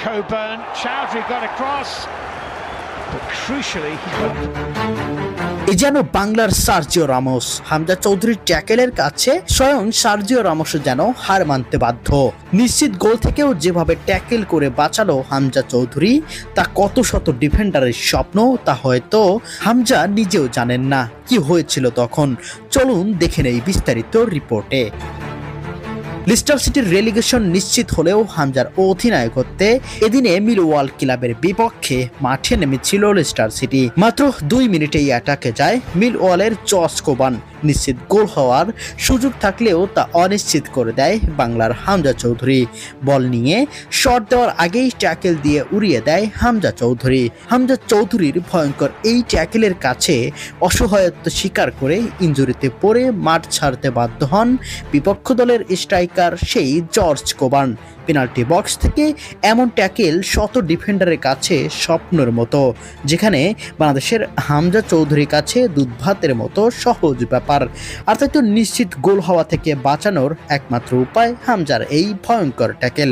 Coburn, Chowdhury got across, but crucially he got... এ যেন বাংলার Sergio Ramos. Hamza চৌধুরীর ট্যাকেলের কাছে স্বয়ং সার্জিও রামোসও যেন হার মানতে বাধ্য। নিশ্চিত গোল থেকেও যেভাবে ট্যাকেল করে বাঁচালো হামজা চৌধুরী, তা কত শত ডিফেন্ডারের স্বপ্ন তা হয়তো হামজা নিজেও জানেন না। কি হয়েছিল তখন, চলুন দেখে নেই বিস্তারিত রিপোর্টে। লিস্টার সিটির রেলিগেশন নিশ্চিত হলেও হামজার অধিনায়কত্বে এদিনে মিলওয়াল ক্লাবের বিপক্ষে মাঠে নেমেছিল লিস্টার সিটি। মাত্র 2 মিনিটেই অ্যাটাকে যায় মিলওয়ালের জস কোবান। নিশ্চিত গোল হওয়ার সুযোগ থাকলেও তা অনিশ্চিত করে দেয় বাংলার হামজা চৌধুরী। বল নিয়ে শট দেওয়ার আগেই ট্যাকেল দিয়ে উড়িয়ে দেয় হামজা চৌধুরী। হামজা চৌধুরীর ভয়ঙ্কর এই ট্যাকেলের কাছে অসহায়ত্ব স্বীকার করে ইনজুরিতে পড়ে মাঠ ছাড়তে বাধ্য হন বিপক্ষ দলের স্ট্রাইকার সেই জর্জ কোবান। পেনাল্টি বক্স থেকে এমন ট্যাকেল শত ডিফেন্ডারের কাছে স্বপ্নের মতো, যেখানে বাংলাদেশের হামজা চৌধুরীর কাছে দুধ ভাতের মতো সহজ ব্যাপার। আর তাই তো নিশ্চিত গোল হওয়া থেকে বাঁচানোর একমাত্র উপায় হামজার এই ভয়ঙ্কর ট্যাকেল।